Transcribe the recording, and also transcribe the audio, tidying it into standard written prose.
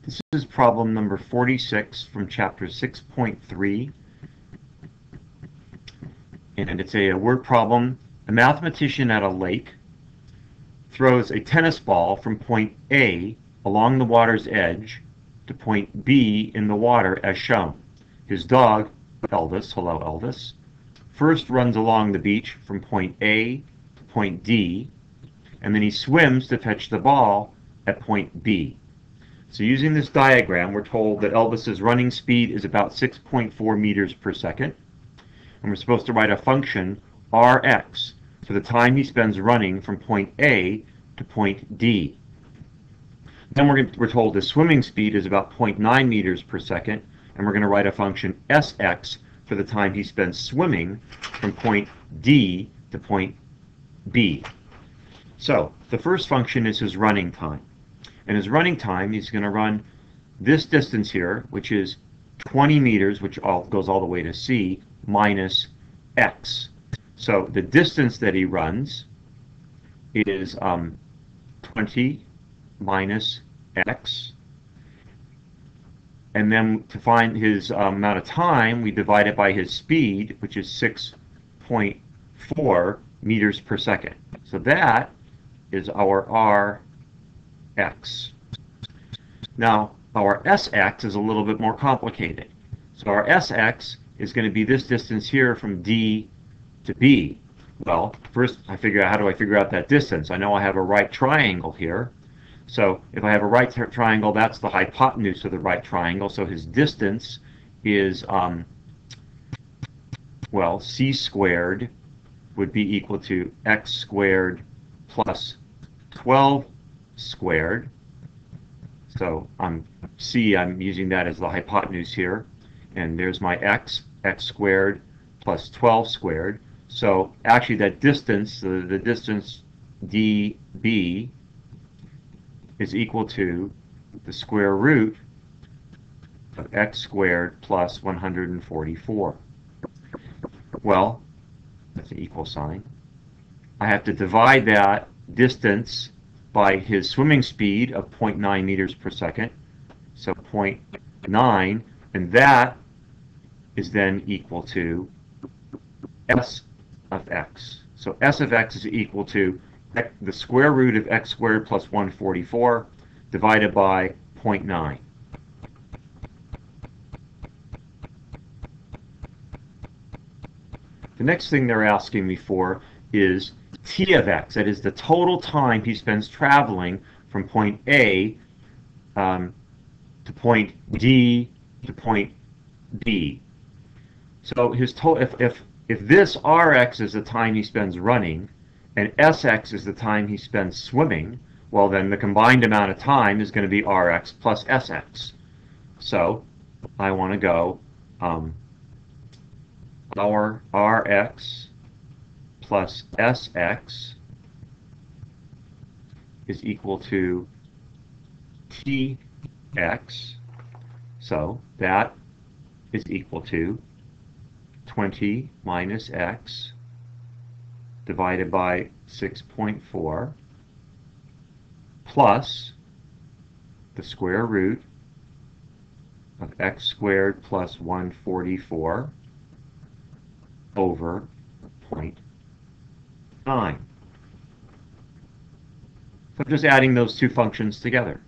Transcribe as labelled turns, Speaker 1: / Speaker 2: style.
Speaker 1: This is problem number 46 from chapter 6.3, and it's a word problem. A mathematician at a lake throws a tennis ball from point A along the water's edge to point B in the water as shown. His dog, Elvis, hello Elvis, first runs along the beach from point A to point D, and then he swims to fetch the ball at point B. So using this diagram, we're told that Elvis's running speed is about 6.4 meters per second, and we're supposed to write a function, Rx, for the time he spends running from point A to point D. Then we're told his swimming speed is about 0.9 meters per second, and we're going to write a function, Sx, for the time he spends swimming from point D to point B. So the first function is his running time. And his running time, he's going to run this distance here, which is 20 meters, which goes all the way to C, minus x. So the distance that he runs is 20 minus x. And then to find his amount of time, we divide it by his speed, which is 6.4 meters per second. So that is our Rx. Now, our Sx is a little bit more complicated. So our Sx is going to be this distance here from D to B. Well, first how do I figure out that distance? I know I have a right triangle here. So if I have a right triangle, that's the hypotenuse of the right triangle. So his distance is, well, c squared would be equal to x squared plus 12 squared. So I'm using that as the hypotenuse here. And there's my x squared plus 12 squared. So actually that distance, the distance dB, is equal to the square root of x squared plus 144. Well, that's an equal sign. I have to divide that distance by his swimming speed of 0.9 meters per second, so 0.9, and that is then equal to S of x. So S of x is equal to the square root of x squared plus 144 divided by 0.9. The next thing they're asking me for is T of x, that is the total time he spends traveling from point A to point D to point B. So his total, if this Rx is the time he spends running and Sx is the time he spends swimming, well then the combined amount of time is going to be Rx plus Sx. So I want to go our Rx plus Sx is equal to Tx. So that is equal to 20 minus x divided by 6.4 plus the square root of x squared plus 144 over 0.9. So I'm just adding those two functions together.